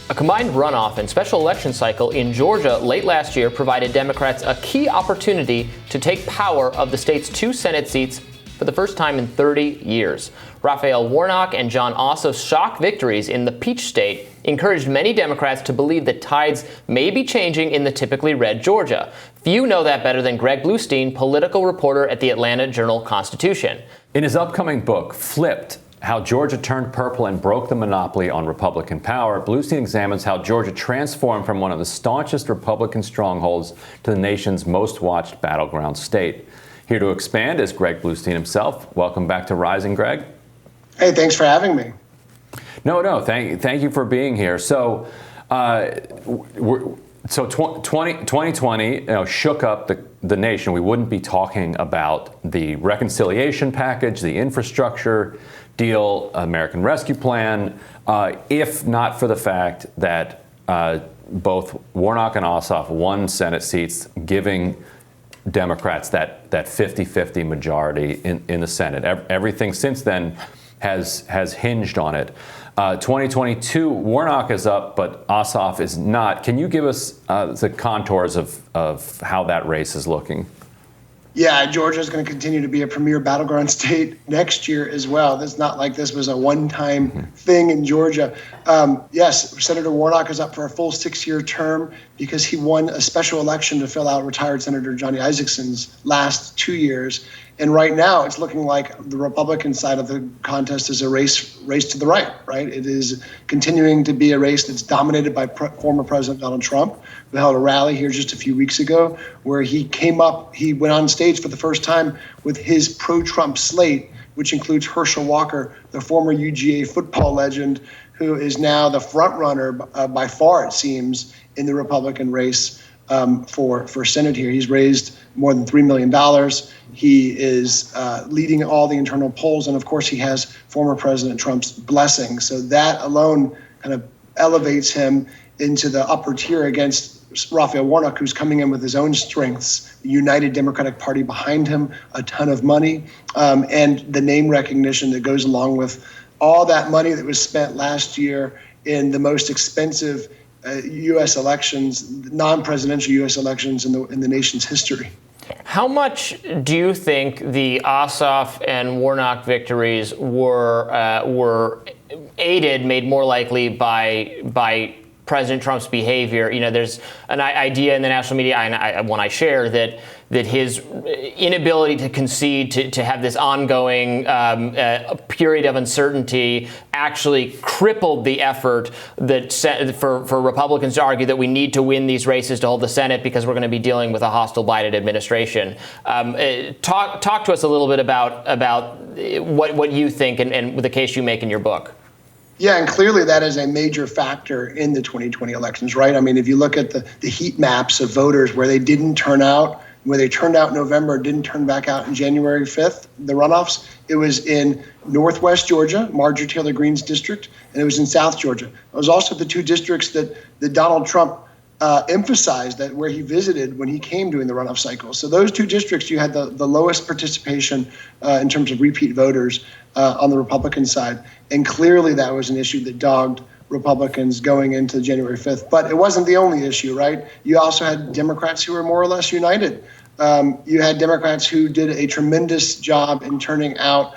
A combined runoff and special election cycle in Georgia late last year provided Democrats a key opportunity to take power of the state's 2 Senate seats for the first time in 30 years. Raphael Warnock and Jon Ossoff's shock victories in the Peach State encouraged many Democrats to believe that tides may be changing in the typically red Georgia. Few know that better than Greg Bluestein, political reporter at the Atlanta Journal-Constitution. In his upcoming book, Flipped: How Georgia Turned Purple and Broke the Monopoly on Republican Power, Bluestein examines how Georgia transformed from one of the staunchest Republican strongholds to the nation's most watched battleground state. Here to expand is Greg Bluestein himself. Welcome back to Rising, Greg. Hey, thanks for having me. No, thank you for being here. So, 2020 shook up the nation. We wouldn't be talking about the reconciliation package, the infrastructure deal, American Rescue Plan, if not for the fact that both Warnock and Ossoff won Senate seats, giving Democrats that 50-50 majority in the Senate. Everything since then has hinged on it. 2022, Warnock is up, but Ossoff is not. Can you give us the contours of how that race is looking? Yeah, Georgia is going to continue to be a premier battleground state next year as well. It's not like this was a one-time thing in Georgia. Yes, Senator Warnock is up for a full 6-year term because he won a special election to fill out retired Senator Johnny Isakson's last 2 years. And right now, it's looking like the Republican side of the contest is a race to the right? It is continuing to be a race that's dominated by former President Donald Trump, who held a rally here just a few weeks ago where he went on stage for the first time with his pro-Trump slate, which includes Herschel Walker, the former UGA football legend, who is now the front runner by far, it seems, in the Republican race for Senate here. He's raised more than $3 million. He is leading all the internal polls. And of course, he has former President Trump's blessing. So that alone kind of elevates him into the upper tier against Raphael Warnock, who's coming in with his own strengths, the United Democratic Party behind him, a ton of money, and the name recognition that goes along with all that money that was spent last year in the most expensive U.S. elections, non-presidential U.S. elections in the nation's history. How much do you think the Ossoff and Warnock victories were aided, made more likely by President Trump's behavior? You know, there's an idea in the national media, and one I share, that his inability to concede, to have this ongoing period of uncertainty actually crippled the effort that for Republicans to argue that we need to win these races to hold the Senate because we're going to be dealing with a hostile Biden administration. Talk to us a little bit about what you think and the case you make in your book. Yeah, and clearly that is a major factor in the 2020 elections, right? I mean, if you look at the heat maps of voters where they didn't turn out, where they turned out in November, didn't turn back out in January 5th, the runoffs, it was in Northwest Georgia, Marjorie Taylor Greene's district, and it was in South Georgia. It was also the 2 districts that Donald Trump emphasized that where he visited when he came during the runoff cycle. So those 2 districts, you had the lowest participation in terms of repeat voters on the Republican side. And clearly that was an issue that dogged Republicans going into January 5th. But it wasn't the only issue, right? You also had Democrats who were more or less united. You had Democrats who did a tremendous job in turning out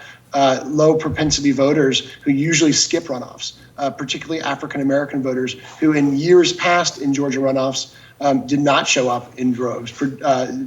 low propensity voters who usually skip runoffs, particularly African-American voters who in years past in Georgia runoffs did not show up in droves,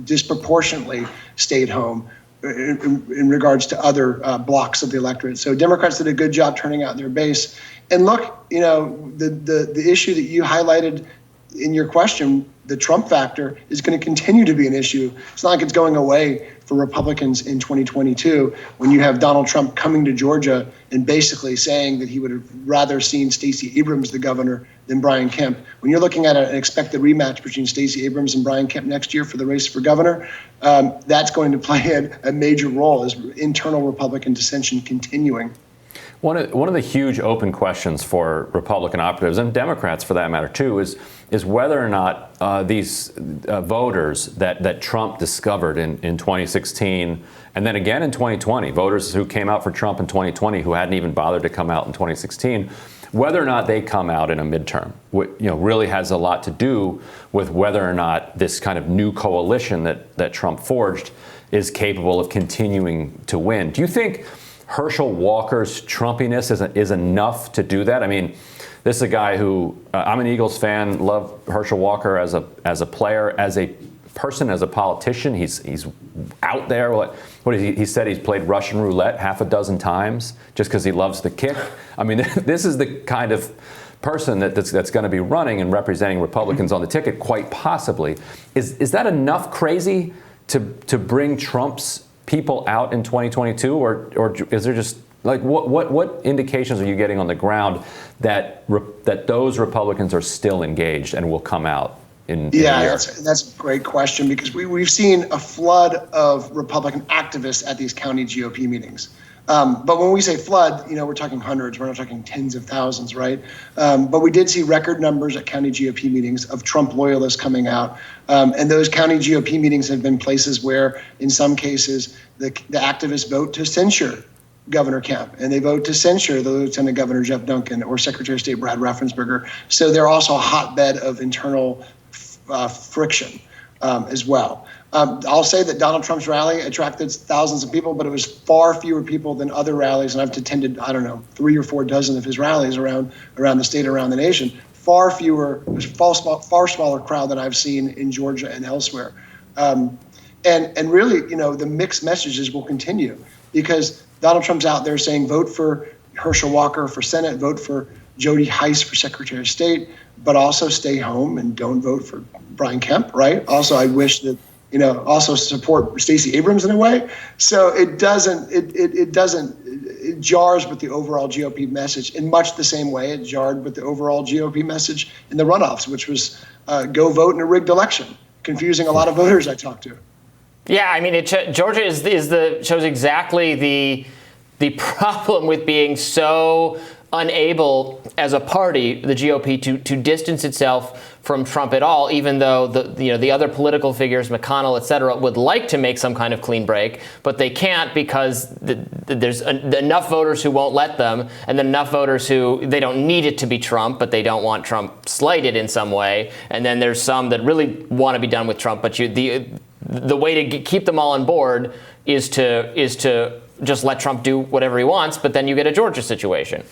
disproportionately stayed home in regards to other blocks of the electorate. So Democrats did a good job turning out their base. And look, you know, the issue that you highlighted in your question, the Trump factor, is going to continue to be an issue. It's not like it's going away for Republicans in 2022 when you have Donald Trump coming to Georgia and basically saying that he would have rather seen Stacey Abrams the governor than Brian Kemp. When you're looking at an expected rematch between Stacey Abrams and Brian Kemp next year for the race for governor, that's going to play a major role as internal Republican dissension continuing. One of the huge open questions for Republican operatives, and Democrats for that matter too, is whether or not these voters that Trump discovered in 2016 and then again in 2020, voters who came out for Trump in 2020 who hadn't even bothered to come out in 2016, whether or not they come out in a midterm, really has a lot to do with whether or not this kind of new coalition that Trump forged is capable of continuing to win. Do you think Herschel Walker's Trumpiness is enough to do that? I mean, this is a guy who I'm an Eagles fan, love Herschel Walker as a player, as a person, as a politician. He's out there. What he said he's played Russian roulette half a dozen times just because he loves the kick. I mean, this is the kind of person that's going to be running and representing Republicans on the ticket, quite possibly. Is that enough crazy to bring Trump's people out in 2022, or is there just what indications are you getting on the ground that those Republicans are still engaged and will come out in a year? That's a great question, because we've seen a flood of Republican activists at these county GOP meetings. But when we say flood, we're talking hundreds. We're not talking tens of thousands, right? But we did see record numbers at county GOP meetings of Trump loyalists coming out. And those county GOP meetings have been places where, in some cases, the activists vote to censure Governor Kemp, and they vote to censure the Lieutenant Governor Jeff Duncan or Secretary of State Brad Raffensperger. So they're also a hotbed of internal friction as well. I'll say that Donald Trump's rally attracted thousands of people, but it was far fewer people than other rallies. And I've attended, 3 or 4 dozen of his rallies around the state, around the nation. Far fewer, far smaller crowd than I've seen in Georgia and elsewhere. And really, the mixed messages will continue, because Donald Trump's out there saying, vote for Herschel Walker for Senate, vote for Jody Hice for Secretary of State, but also stay home and don't vote for Brian Kemp, right? Also, I wish that, also support Stacey Abrams in a way. So it jars with the overall GOP message in much the same way it jarred with the overall GOP message in the runoffs, which was go vote in a rigged election, confusing a lot of voters I talked to. Yeah, I mean, Georgia shows exactly the problem with being so unable as a party, the GOP, to distance itself from Trump at all, even though the other political figures, McConnell, et cetera, would like to make some kind of clean break, but they can't, because there's enough voters who won't let them, and then enough voters who they don't need it to be Trump, but they don't want Trump slighted in some way, and then there's some that really want to be done with Trump, but the way to keep them all on board is to just let Trump do whatever he wants, but then you get a Georgia situation.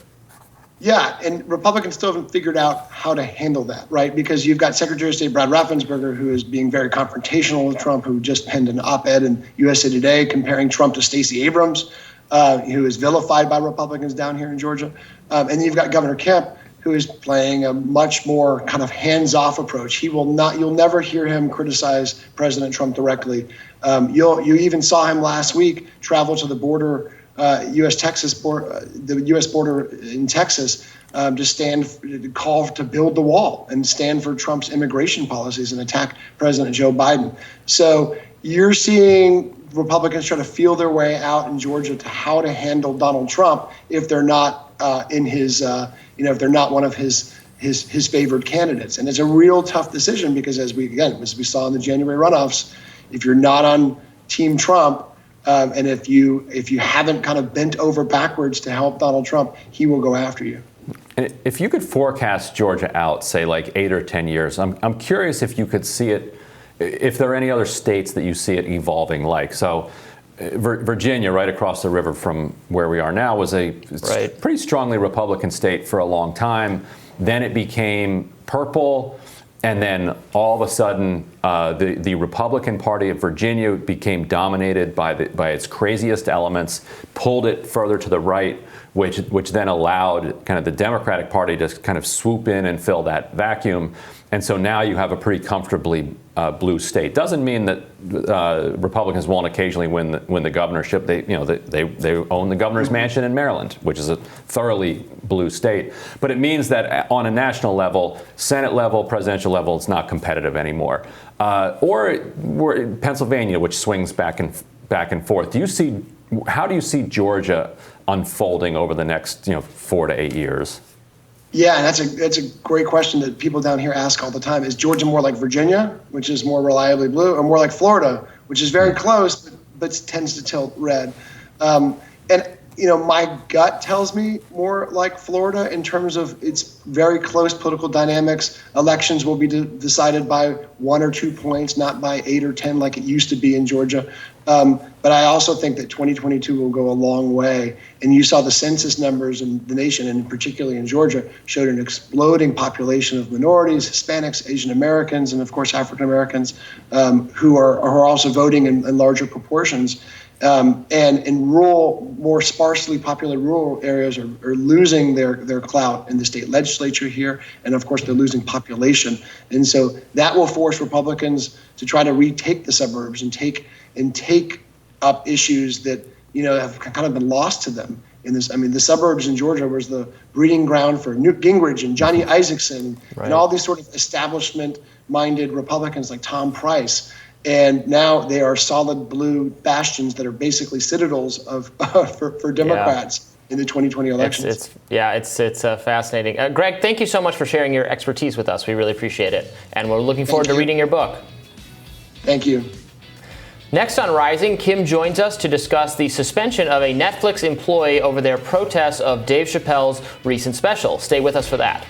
Yeah, and Republicans still haven't figured out how to handle that, right? Because you've got Secretary of State Brad Raffensperger, who is being very confrontational with Trump, who just penned an op-ed in USA Today comparing Trump to Stacey Abrams, who is vilified by Republicans down here in Georgia. And then you've got Governor Kemp, who is playing a much more kind of hands-off approach. You'll never hear him criticize President Trump directly. You even saw him last week travel to the border, the U.S. border in Texas, to call to build the wall and stand for Trump's immigration policies and attack President Joe Biden. So you're seeing Republicans try to feel their way out in Georgia to how to handle Donald Trump if they're not if they're not one of his favored candidates. And it's a real tough decision, because as we saw in the January runoffs, if you're not on Team Trump, and if you haven't kind of bent over backwards to help Donald Trump, he will go after you. And if you could forecast Georgia out, say like 8 or 10 years, I'm curious if you could see it, if there are any other states that you see it evolving like. So Virginia, right across the river from where we are now, was a pretty strongly Republican state for a long time. Then it became purple. And then all of a sudden, the Republican Party of Virginia became dominated by its craziest elements, pulled it further to the right, which then allowed kind of the Democratic Party to kind of swoop in and fill that vacuum. And so now you have a pretty comfortably blue state. Doesn't mean that Republicans won't occasionally win the governorship. They own the governor's mansion in Maryland, which is a thoroughly blue state. But it means that on a national level, Senate level, presidential level, it's not competitive anymore. Or we're Pennsylvania, which swings back and forth. How do you see Georgia unfolding over the next 4 to 8 years? Yeah, and that's a great question that people down here ask all the time. Is Georgia more like Virginia, which is more reliably blue, or more like Florida, which is very close but tends to tilt red? And my gut tells me more like Florida in terms of its very close political dynamics. Elections will be decided by 1 or 2 points, not by 8 or 10 like it used to be in Georgia. But I also think that 2022 will go a long way. And you saw the census numbers in the nation, and particularly in Georgia, showed an exploding population of minorities, Hispanics, Asian Americans, and of course African Americans, who are also voting in larger proportions. And in rural, more sparsely populated rural areas are losing their clout in the state legislature here. And of course, they're losing population. And so that will force Republicans to try to retake the suburbs and take up issues that, have kind of been lost to them in this. I mean, the suburbs in Georgia was the breeding ground for Newt Gingrich and Johnny Isakson and all these sort of establishment-minded Republicans like Tom Price. And now they are solid blue bastions that are basically citadels for Democrats in the 2020 elections. It's fascinating. Greg, thank you so much for sharing your expertise with us. We really appreciate it. And we're looking forward to reading your book. Thank you. Next on Rising, Kim joins us to discuss the suspension of a Netflix employee over their protests of Dave Chappelle's recent special. Stay with us for that.